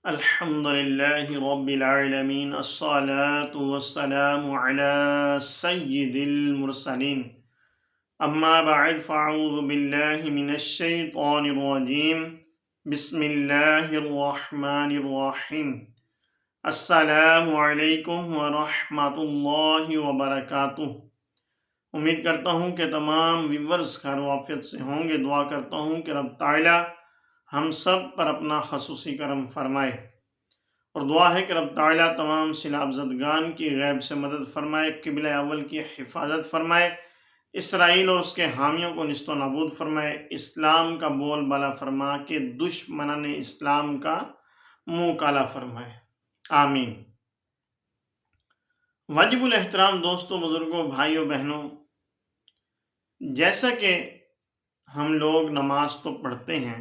الحمد لله رب العالمين الصلاة والسلام على سيد المرسلين أما بعد فأعوذ بالله من الشيطان الرجيم بسم الله الرحمن الرحيم السلام علیکم ورحمۃ اللہ وبرکاتہ۔ امید کرتا ہوں کہ تمام ویورز خیر و عافیت سے ہوں گے۔ دعا کرتا ہوں کہ رب تعالی ہم سب پر اپنا خصوصی کرم فرمائے، اور دعا ہے کہ رب تعالی تمام سیلاب زدگان کی غیب سے مدد فرمائے، قبلہ اول کی حفاظت فرمائے، اسرائیل اور اس کے حامیوں کو نیست و نابود فرمائے، اسلام کا بول بالا فرما کے دشمنان اسلام کا منہ کالا فرمائے، آمین۔ واجب الاحترام دوستوں، بزرگوں، بھائیوں، بہنوں، جیسا کہ ہم لوگ نماز تو پڑھتے ہیں،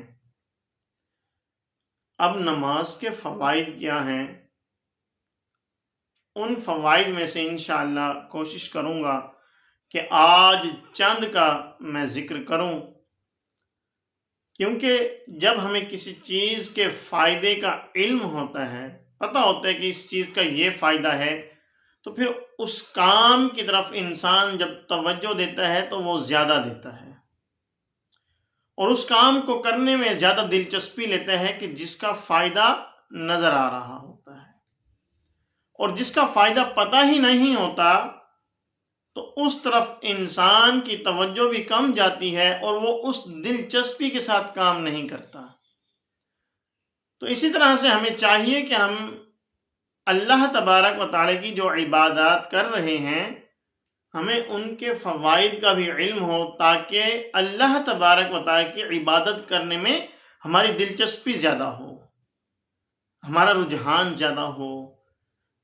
اب نماز کے فوائد کیا ہیں، ان فوائد میں سے انشاءاللہ کوشش کروں گا کہ آج چند کا میں ذکر کروں، کیونکہ جب ہمیں کسی چیز کے فائدے کا علم ہوتا ہے، پتہ ہوتا ہے کہ اس چیز کا یہ فائدہ ہے، تو پھر اس کام کی طرف انسان جب توجہ دیتا ہے تو وہ زیادہ دیتا ہے، اور اس کام کو کرنے میں زیادہ دلچسپی لیتا ہے کہ جس کا فائدہ نظر آ رہا ہوتا ہے، اور جس کا فائدہ پتہ ہی نہیں ہوتا تو اس طرف انسان کی توجہ بھی کم جاتی ہے اور وہ اس دلچسپی کے ساتھ کام نہیں کرتا۔ تو اسی طرح سے ہمیں چاہیے کہ ہم اللہ تبارک و تعالی کی جو عبادات کر رہے ہیں، ہمیں ان کے فوائد کا بھی علم ہو، تاکہ اللہ تبارک و تعالی کی عبادت کرنے میں ہماری دلچسپی زیادہ ہو، ہمارا رجحان زیادہ ہو،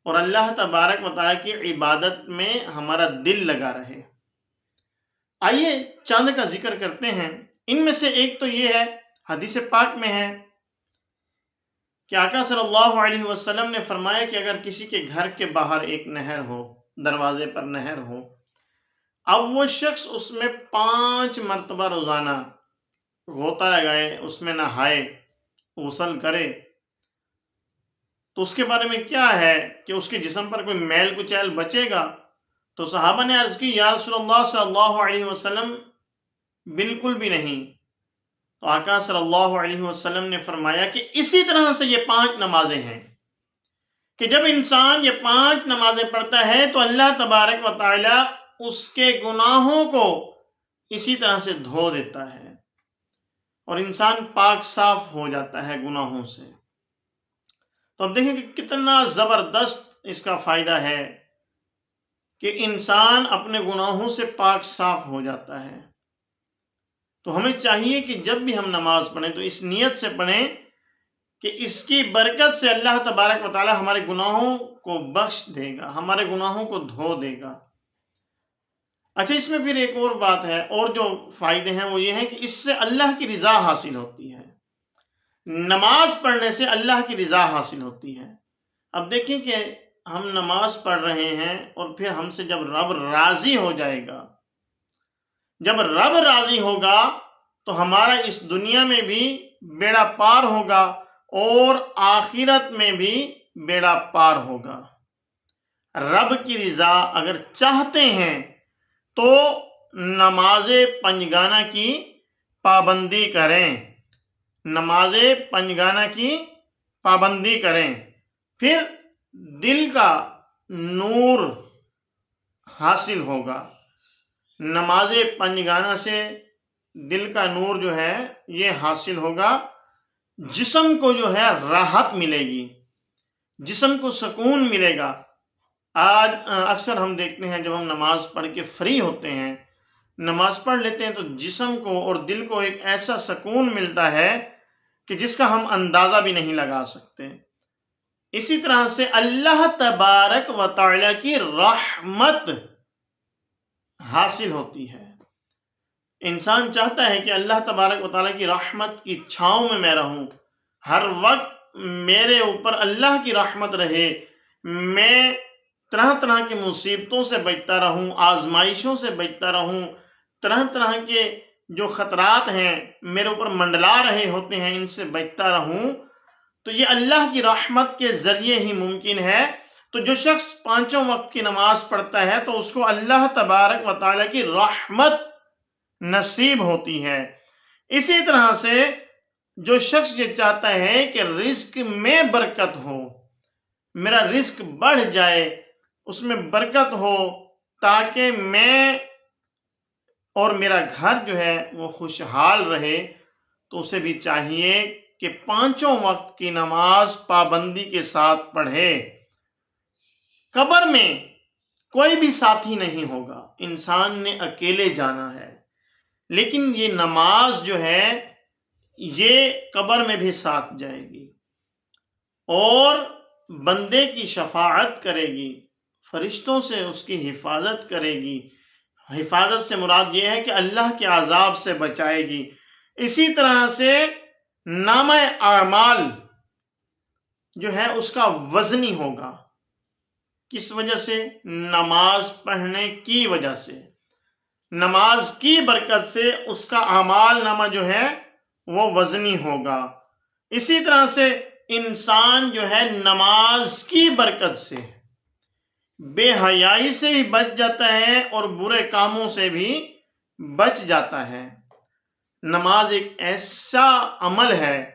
اور اللہ تبارک و تعالی کی عبادت میں ہمارا دل لگا رہے۔ آئیے چند کا ذکر کرتے ہیں۔ ان میں سے ایک تو یہ ہے، حدیث پاک میں ہے کہ آقا صلی اللہ علیہ وسلم نے فرمایا کہ اگر کسی کے گھر کے باہر ایک نہر ہو، دروازے پر نہر ہو، اب وہ شخص اس میں 5 مرتبہ روزانہ غوطہ لگائے، اس میں نہائے، غسل کرے، تو اس کے بارے میں کیا ہے کہ اس کے جسم پر کوئی میل کچیل بچے گا؟ تو صحابہ نے عرض کی، یا رسول اللہ صلی اللہ علیہ وسلم بالکل بھی نہیں۔ تو آقا صلی اللہ علیہ وسلم نے فرمایا کہ اسی طرح سے یہ 5 نمازیں ہیں کہ جب انسان یہ 5 نمازیں پڑھتا ہے تو اللہ تبارک و تعالی اس کے گناہوں کو اسی طرح سے دھو دیتا ہے، اور انسان پاک صاف ہو جاتا ہے گناہوں سے۔ تو اب دیکھیں کہ کتنا زبردست اس کا فائدہ ہے کہ انسان اپنے گناہوں سے پاک صاف ہو جاتا ہے۔ تو ہمیں چاہیے کہ جب بھی ہم نماز پڑھیں تو اس نیت سے پڑھیں کہ اس کی برکت سے اللہ تبارک و تعالی ہمارے گناہوں کو بخش دے گا، ہمارے گناہوں کو دھو دے گا۔ اچھا، اس میں پھر ایک اور بات ہے، اور جو فائدے ہیں وہ یہ ہیں کہ اس سے اللہ کی رضا حاصل ہوتی ہے۔ نماز پڑھنے سے اللہ کی رضا حاصل ہوتی ہے۔ اب دیکھیں کہ ہم نماز پڑھ رہے ہیں اور پھر ہم سے جب رب راضی ہو جائے گا، جب رب راضی ہوگا تو ہمارا اس دنیا میں بھی بیڑا پار ہوگا اور آخرت میں بھی بیڑا پار ہوگا۔ رب کی رضا اگر چاہتے ہیں تو نماز پنجگانہ کی پابندی کریں، نماز پنجگانہ کی پابندی کریں، پھر دل کا نور حاصل ہوگا۔ نماز پنجگانہ سے دل کا نور جو ہے یہ حاصل ہوگا، جسم کو جو ہے راحت ملے گی، جسم کو سکون ملے گا۔ آج اکثر ہم دیکھتے ہیں جب ہم نماز پڑھ کے فری ہوتے ہیں، نماز پڑھ لیتے ہیں، تو جسم کو اور دل کو ایک ایسا سکون ملتا ہے کہ جس کا ہم اندازہ بھی نہیں لگا سکتے۔ اسی طرح سے اللہ تبارک و تعالی کی رحمت حاصل ہوتی ہے۔ انسان چاہتا ہے کہ اللہ تبارک و تعالی کی رحمت کی چھاؤں میں رہوں، ہر وقت میرے اوپر اللہ کی رحمت رہے، میں طرح طرح کی مصیبتوں سے بچتا رہوں، آزمائشوں سے بچتا رہوں، طرح طرح کے جو خطرات ہیں میرے اوپر منڈلا رہے ہوتے ہیں ان سے بچتا رہوں۔ تو یہ اللہ کی رحمت کے ذریعے ہی ممکن ہے۔ تو جو شخص پانچوں وقت کی نماز پڑھتا ہے تو اس کو اللہ تبارک و تعالیٰ کی رحمت نصیب ہوتی ہے۔ اسی طرح سے جو شخص یہ چاہتا ہے کہ رزق میں برکت ہو، میرا رزق بڑھ جائے، اس میں برکت ہو، تاکہ میں اور میرا گھر جو ہے وہ خوشحال رہے، تو اسے بھی چاہیے کہ پانچوں وقت کی نماز پابندی کے ساتھ پڑھے۔ قبر میں کوئی بھی ساتھی نہیں ہوگا، انسان نے اکیلے جانا ہے، لیکن یہ نماز جو ہے یہ قبر میں بھی ساتھ جائے گی اور بندے کی شفاعت کرے گی، فرشتوں سے اس کی حفاظت کرے گی۔ حفاظت سے مراد یہ ہے کہ اللہ کے عذاب سے بچائے گی۔ اسی طرح سے نامہ اعمال جو ہے اس کا وزنی ہوگا۔ کس وجہ سے؟ نماز پڑھنے کی وجہ سے، نماز کی برکت سے اس کا اعمال نامہ جو ہے وہ وزنی ہوگا۔ اسی طرح سے انسان جو ہے نماز کی برکت سے بے حیائی سے بھی بچ جاتا ہے اور برے کاموں سے بھی بچ جاتا ہے۔ نماز ایک ایسا عمل ہے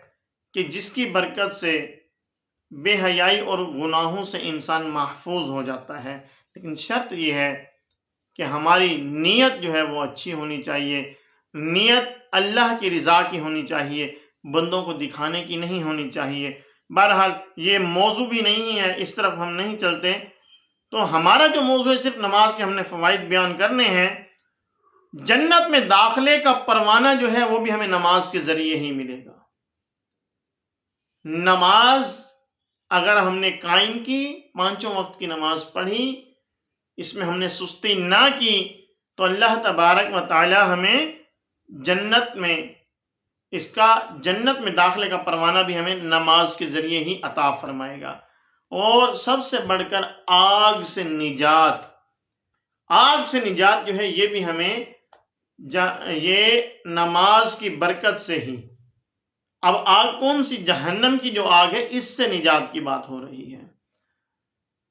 کہ جس کی برکت سے بے حیائی اور گناہوں سے انسان محفوظ ہو جاتا ہے، لیکن شرط یہ ہے کہ ہماری نیت جو ہے وہ اچھی ہونی چاہیے، نیت اللہ کی رضا کی ہونی چاہیے، بندوں کو دکھانے کی نہیں ہونی چاہیے۔ بہرحال یہ موضوع بھی نہیں ہے، اس طرف ہم نہیں چلتے۔ تو ہمارا جو موضوع ہے صرف نماز کے ہم نے فوائد بیان کرنے ہیں۔ جنت میں داخلے کا پروانہ جو ہے وہ بھی ہمیں نماز کے ذریعے ہی ملے گا۔ نماز اگر ہم نے قائم کی، پانچوں وقت کی نماز پڑھی، اس میں ہم نے سستی نہ کی، تو اللہ تبارک و تعالی ہمیں جنت میں داخلے کا پروانہ بھی ہمیں نماز کے ذریعے ہی عطا فرمائے گا۔ اور سب سے بڑھ کر آگ سے نجات جو ہے یہ بھی ہمیں یہ نماز کی برکت سے ہی۔ اب آگ کون سی؟ جہنم کی جو آگ ہے، اس سے نجات کی بات ہو رہی ہے۔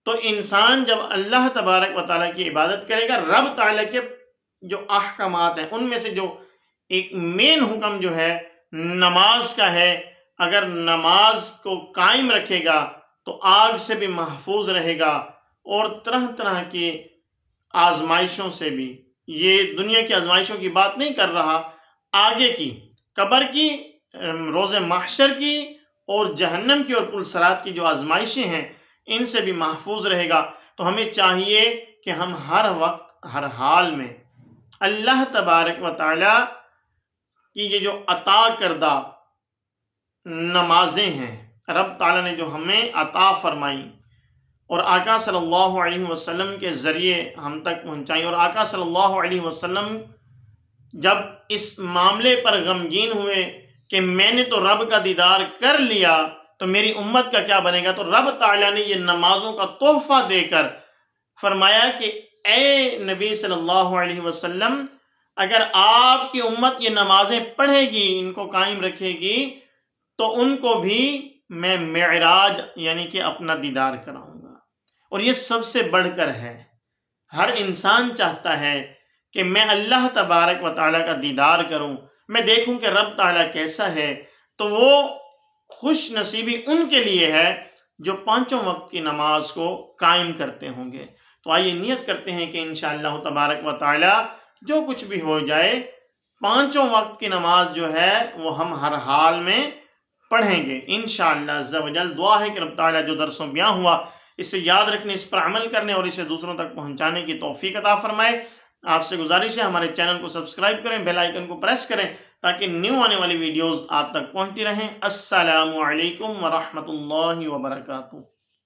تو انسان جب اللہ تبارک و تعالیٰ کی عبادت کرے گا، رب تعالیٰ کے جو احکامات ہیں ان میں سے جو ایک مین حکم جو ہے نماز کا ہے، اگر نماز کو قائم رکھے گا تو آگ سے بھی محفوظ رہے گا اور طرح طرح کی آزمائشوں سے بھی۔ یہ دنیا کی آزمائشوں کی بات نہیں کر رہا، آگے کی، قبر کی، روز محشر کی اور جہنم کی اور پلسرات کی جو آزمائشیں ہیں ان سے بھی محفوظ رہے گا۔ تو ہمیں چاہیے کہ ہم ہر وقت ہر حال میں اللہ تبارک و تعالی کی یہ جو عطا کردہ نمازیں ہیں، رب تعالیٰ نے جو ہمیں عطا فرمائی اور آقا صلی اللہ علیہ وسلم کے ذریعے ہم تک پہنچائی، اور آقا صلی اللہ علیہ وسلم جب اس معاملے پر غمگین ہوئے کہ میں نے تو رب کا دیدار کر لیا تو میری امت کا کیا بنے گا، تو رب تعالیٰ نے یہ نمازوں کا تحفہ دے کر فرمایا کہ اے نبی صلی اللہ علیہ وسلم، اگر آپ کی امت یہ نمازیں پڑھے گی، ان کو قائم رکھے گی، تو ان کو بھی میں معراج یعنی کہ اپنا دیدار کراؤں گا۔ اور یہ سب سے بڑھ کر ہے، ہر انسان چاہتا ہے کہ میں اللہ تبارک و تعالیٰ کا دیدار کروں، میں دیکھوں کہ رب تعالیٰ کیسا ہے۔ تو وہ خوش نصیبی ان کے لیے ہے جو پانچوں وقت کی نماز کو قائم کرتے ہوں گے۔ تو آئیے نیت کرتے ہیں کہ انشاءاللہ تبارک و تعالیٰ جو کچھ بھی ہو جائے، پانچوں وقت کی نماز جو ہے وہ ہم ہر حال میں پڑھیں گے انشاءاللہ عز و جل۔ دعا ہے کہ رب تعالیٰ جو درس و بیان ہوا اسے یاد رکھنے، اس پر عمل کرنے اور اسے دوسروں تک پہنچانے کی توفیق عطا فرمائے۔ آپ سے گزارش ہے ہمارے چینل کو سبسکرائب کریں، بیل آئیکن کو پریس کریں تاکہ نیو آنے والی ویڈیوز آپ تک پہنچتی رہیں۔ السلام علیکم ورحمۃ اللہ وبرکاتہ۔